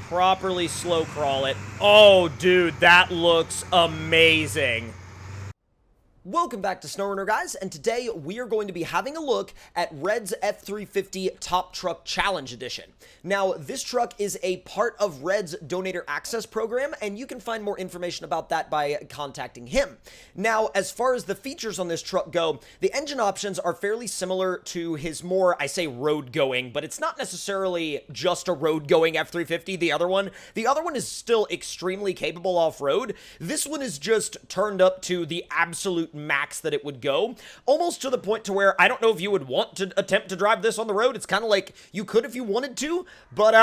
properly slow crawl it. Oh, dude, that looks amazing. Welcome back to SnowRunner, guys, and today we are going to be having a look at Red's F350 Top Truck Challenge Edition. Now, this truck is a part of Red's Donator Access program, and you can find more information about that by contacting him. Now, as far as the features on this truck go, the engine options are fairly similar to his more, I say road-going, but it's not necessarily just a road-going F350, the other one. The other one is still extremely capable off-road. This one is just turned up to the absolute max that it would go, almost to the point to where I don't know if you would want to attempt to drive this on the road. It's kind of like you could if you wanted to, but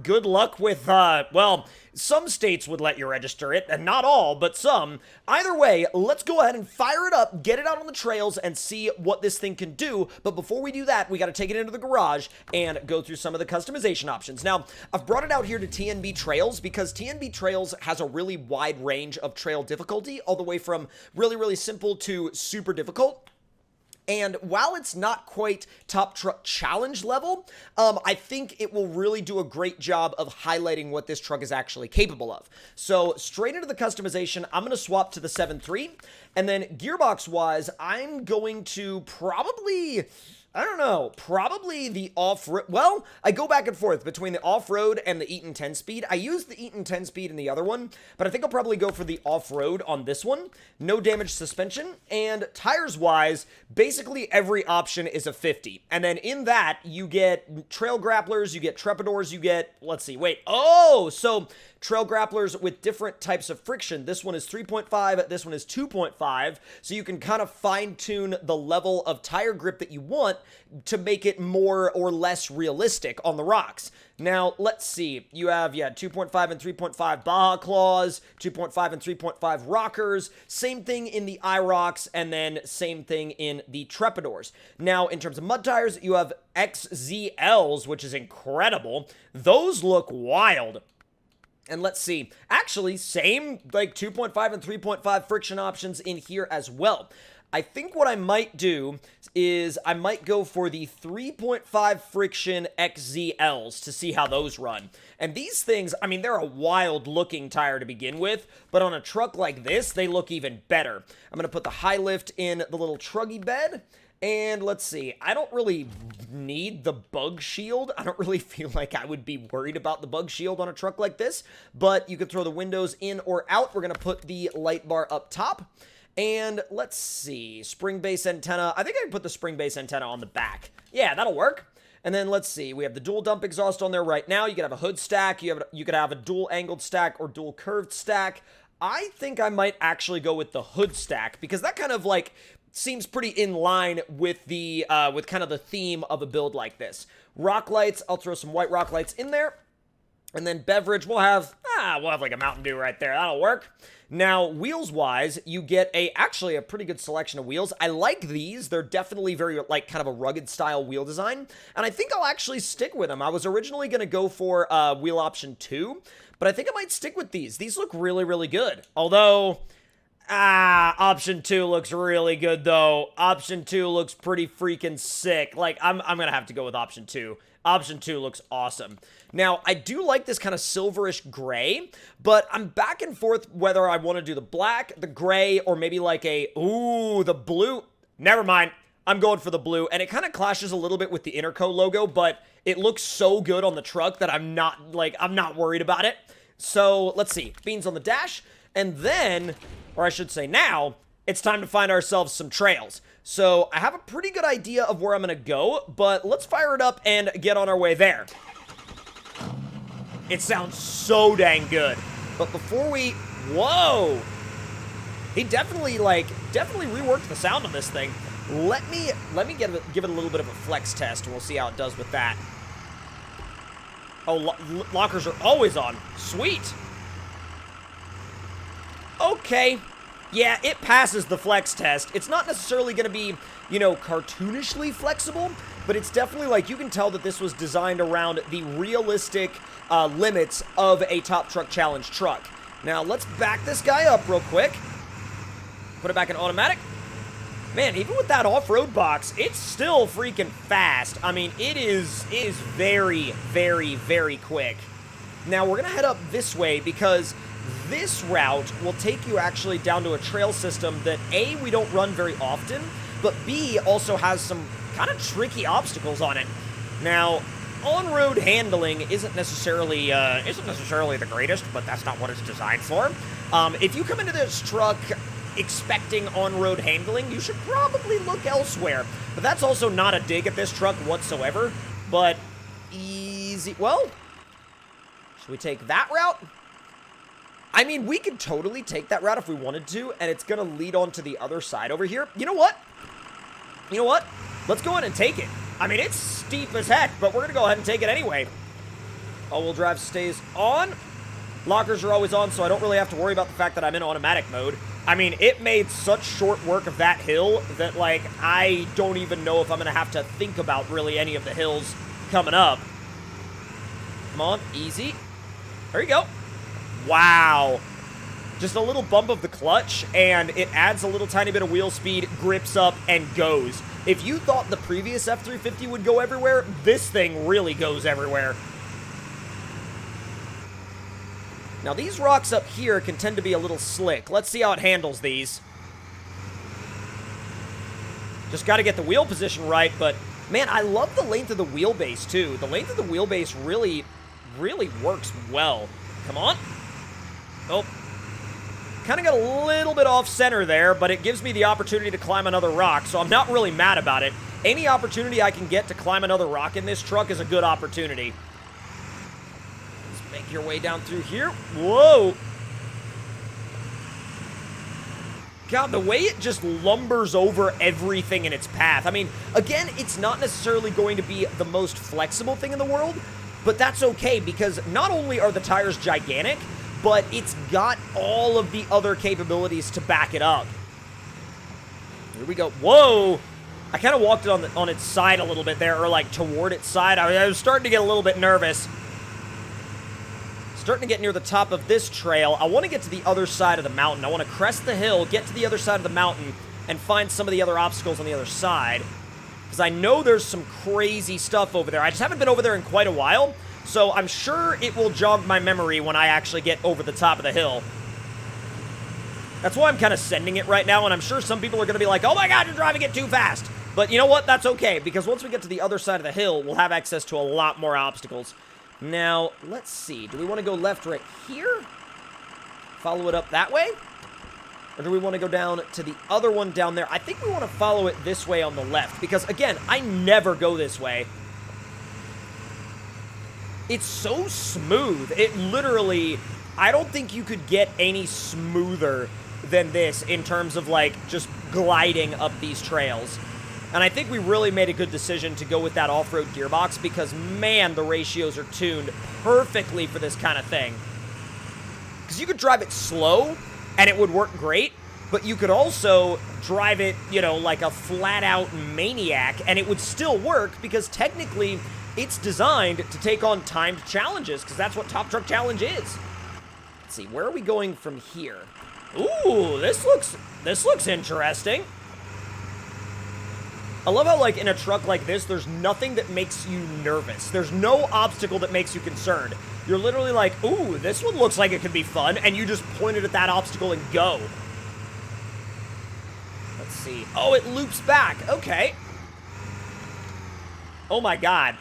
good luck with well, some states would let you register it, and not all, but some. Either way, let's go ahead and fire it up, get it out on the trails, and see what this thing can do. But before we do that, we got to take it into the garage and go through some of the customization options. Now, I've brought it out here to TNB Trails because TNB Trails has a really wide range of trail difficulty, all the way from really, really simple to super difficult. And while it's not quite Top Truck Challenge level, I think it will really do a great job of highlighting what this truck is actually capable of. So straight into the customization, I'm going to swap to the 7.3, and then gearbox-wise, I'm going to probably... I don't know, probably the off-road. Well, I go back and forth between the off-road and the Eaton 10-speed. I use the Eaton 10-speed in the other one, but I think I'll probably go for the off-road on this one. No damage suspension, and tires-wise, basically every option is a 50. And then in that, you get trail grapplers, you get trepadors, you get, let's see, wait, oh, so trail grapplers with different types of friction. This one is 3.5, this one is 2.5, so you can kind of fine-tune the level of tire grip that you want to make it more or less realistic on the rocks. Now, let's see. You have, 2.5 and 3.5 Baja Claws, 2.5 and 3.5 Rockers, same thing in the IROCs, and then same thing in the Trepadors. Now, in terms of mud tires, you have XZLs, which is incredible. Those look wild. And let's see, actually, same, like 2.5 and 3.5 friction options in here as well. I think what I might do is I might go for the 3.5 friction XZLs to see how those run. And these things, I mean, they're a wild-looking tire to begin with, but on a truck like this, they look even better. I'm going to put the high lift in the little truggy bed. And let's see, I don't really need the bug shield. I don't really feel like I would be worried about the bug shield on a truck like this, but you can throw the windows in or out. We're going to put the light bar up top. And let's see, spring base antenna. I think I can put the spring base antenna on the back. Yeah, that'll work. And then let's see, we have the dual dump exhaust on there right now. You could have a hood stack, you could have a dual angled stack or dual curved stack. I think I might actually go with the hood stack because that kind of like seems pretty in line with the with kind of the theme of a build like this. Rock lights, I'll throw some white rock lights in there. And then beverage, we'll have like a Mountain Dew right there. That'll work. Now, wheels-wise, you get actually a pretty good selection of wheels. I like these. They're definitely very, like, kind of a rugged style wheel design. And I think I'll actually stick with them. I was originally going to go for wheel option 2, but I think I might stick with these. These look really, really good. Although, option 2 looks really good, though. Option 2 looks pretty freaking sick. Like, I'm going to have to go with option 2. Option 2 looks awesome. Now, I do like this kind of silverish gray, but I'm back and forth whether I want to do the black, the gray, or maybe like the blue. Never mind. I'm going for the blue, and it kind of clashes a little bit with the Interco logo, but it looks so good on the truck that I'm not worried about it. So, let's see. Beans on the dash, and then, or I should say now, it's time to find ourselves some trails. So, I have a pretty good idea of where I'm going to go, but let's fire it up and get on our way there. It sounds so dang good. But before we... Whoa! He definitely reworked the sound on this thing. Let me give it a little bit of a flex test, and we'll see how it does with that. Oh, lockers are always on. Sweet! Okay. Yeah, it passes the flex test. It's not necessarily going to be, cartoonishly flexible, but it's definitely like you can tell that this was designed around the realistic limits of a Top Truck Challenge truck. Now, let's back this guy up real quick. Put it back in automatic. Man, even with that off-road box, it's still freaking fast. I mean, it is very, very, very quick. Now, we're going to head up this way because this route will take you actually down to a trail system that, A, we don't run very often, but B, also has some kind of tricky obstacles on it. Now, on-road handling isn't necessarily the greatest, but that's not what it's designed for. If you come into this truck expecting on-road handling, you should probably look elsewhere. But that's also not a dig at this truck whatsoever, but easy. Well, should we take that route? I mean, we could totally take that route if we wanted to, and it's going to lead on to the other side over here. You know what? You know what? Let's go ahead and take it. I mean, it's steep as heck, but we're going to go ahead and take it anyway. All-wheel drive stays on. Lockers are always on, so I don't really have to worry about the fact that I'm in automatic mode. I mean, it made such short work of that hill that, like, I don't even know if I'm going to have to think about really any of the hills coming up. Come on, easy. There you go. Wow. Just a little bump of the clutch, and it adds a little tiny bit of wheel speed, grips up, and goes. If you thought the previous F350 would go everywhere, this thing really goes everywhere. Now, these rocks up here can tend to be a little slick. Let's see how it handles these. Just got to get the wheel position right, but, man, I love the length of the wheelbase, too. The length of the wheelbase really works well. Come on. Oh. Kind of got a little bit off center there, but it gives me the opportunity to climb another rock, so I'm not really mad about it. Any opportunity I can get to climb another rock in this truck is a good opportunity. Let's make your way down through here. Whoa! God, the way it just lumbers over everything in its path. I mean, again, it's not necessarily going to be the most flexible thing in the world, but that's okay, because not only are the tires gigantic, but it's got all of the other capabilities to back it up. Here we go. Whoa! I kind of walked it on its side a little bit there, or like toward its side. I was starting to get a little bit nervous. Starting to get near the top of this trail. I want to get to the other side of the mountain. I want to crest the hill, get to the other side of the mountain, and find some of the other obstacles on the other side. Because I know there's some crazy stuff over there. I just haven't been over there in quite a while. So I'm sure it will jog my memory when I actually get over the top of the hill. That's why I'm kind of sending it right now, and I'm sure some people are going to be like, oh my god, you're driving it too fast. But you know what? That's okay, because once we get to the other side of the hill, we'll have access to a lot more obstacles. Now, let's see. Do we want to go left right here? Follow it up that way? Or do we want to go down to the other one down there? I think we want to follow it this way on the left, because again, I never go this way. It's so smooth. It literally, I don't think you could get any smoother than this in terms of, like, just gliding up these trails. And I think we really made a good decision to go with that off-road gearbox because, man, the ratios are tuned perfectly for this kind of thing. Because you could drive it slow, and it would work great, but you could also drive it, you know, like a flat-out maniac, and it would still work because technically it's designed to take on timed challenges, because that's what Top Truck Challenge is. Let's see, where are we going from here? Ooh, this looks interesting. I love how, like, in a truck like this, there's nothing that makes you nervous. There's no obstacle that makes you concerned. You're literally like, ooh, this one looks like it could be fun, and you just point it at that obstacle and go. Let's see. Oh, it loops back. Okay. Oh my god.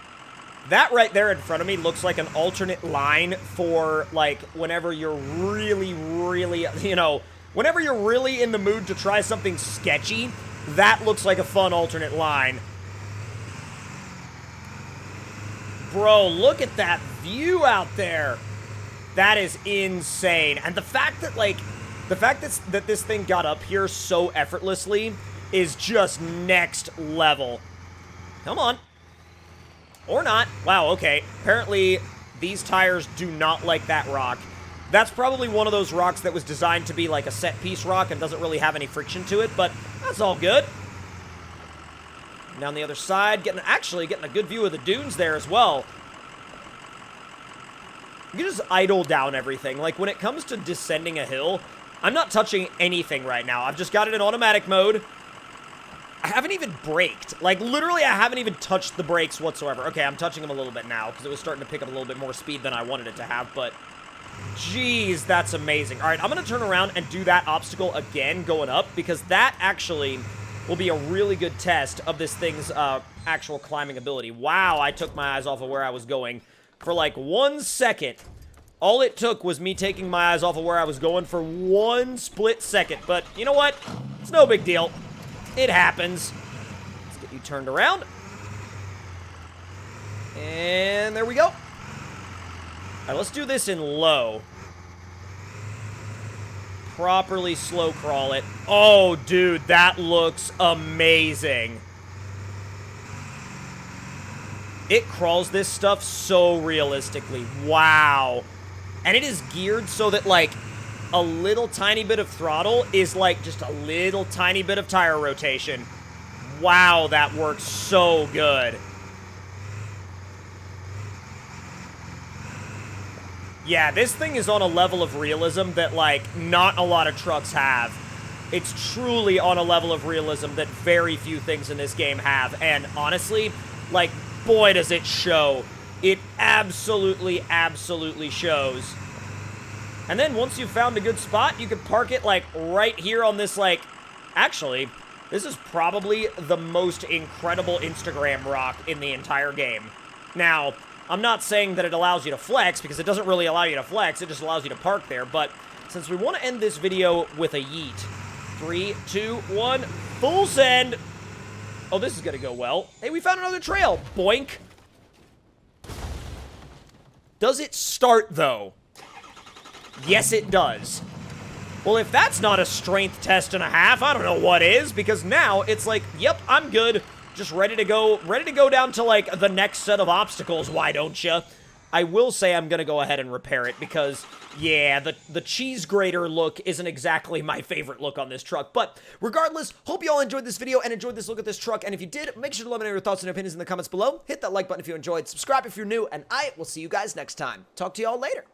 That right there in front of me looks like an alternate line for, like, whenever you're really, you know, whenever you're really in the mood to try something sketchy, that looks like a fun alternate line. Bro, look at that view out there. That is insane. And the fact that, like, that this thing got up here so effortlessly is just next level. Come on. Or not. Wow, okay. Apparently, these tires do not like that rock. That's probably one of those rocks that was designed to be like a set-piece rock and doesn't really have any friction to it, but that's all good. Down the other side, actually getting a good view of the dunes there as well. You can just idle down everything. Like, when it comes to descending a hill, I'm not touching anything right now. I've just got it in automatic mode. I haven't even braked. Like, literally, I haven't even touched the brakes whatsoever. Okay, I'm touching them a little bit now because it was starting to pick up a little bit more speed than I wanted it to have, but jeez, that's amazing. All right, I'm going to turn around and do that obstacle again going up because that actually will be a really good test of this thing's actual climbing ability. Wow, I took my eyes off of where I was going for like 1 second. All it took was me taking my eyes off of where I was going for 1 split second. But you know what? It's no big deal. It happens. Let's get you turned around. And there we go. All right, let's do this in low. Properly slow crawl it. Oh, dude, that looks amazing. It crawls this stuff so realistically. Wow. And it is geared so that, like, a little tiny bit of throttle is like just a little tiny bit of tire rotation. Wow, that works so good. Yeah, this thing is on a level of realism that, like, not a lot of trucks have. It's truly on a level of realism that very few things in this game have. And honestly, like, boy, does it show. It absolutely, absolutely shows. And then once you've found a good spot, you can park it, like, right here on this, like... Actually, this is probably the most incredible Instagram rock in the entire game. Now, I'm not saying that it allows you to flex, because it doesn't really allow you to flex, it just allows you to park there, but since we want to end this video with a yeet... 3, 2, 1, full send! Oh, this is gonna go well. Hey, we found another trail! Boink! Does it start, though? Yes, it does. Well, if that's not a strength test and a half, I don't know what is, because now it's like, yep, I'm good. Just ready to go down to, like, the next set of obstacles, why don't you? I will say I'm gonna go ahead and repair it, because, yeah, the cheese grater look isn't exactly my favorite look on this truck, but regardless, hope you all enjoyed this video and enjoyed this look at this truck, and if you did, make sure to let me know your thoughts and opinions in the comments below, hit that like button if you enjoyed, subscribe if you're new, and I will see you guys next time. Talk to you all later.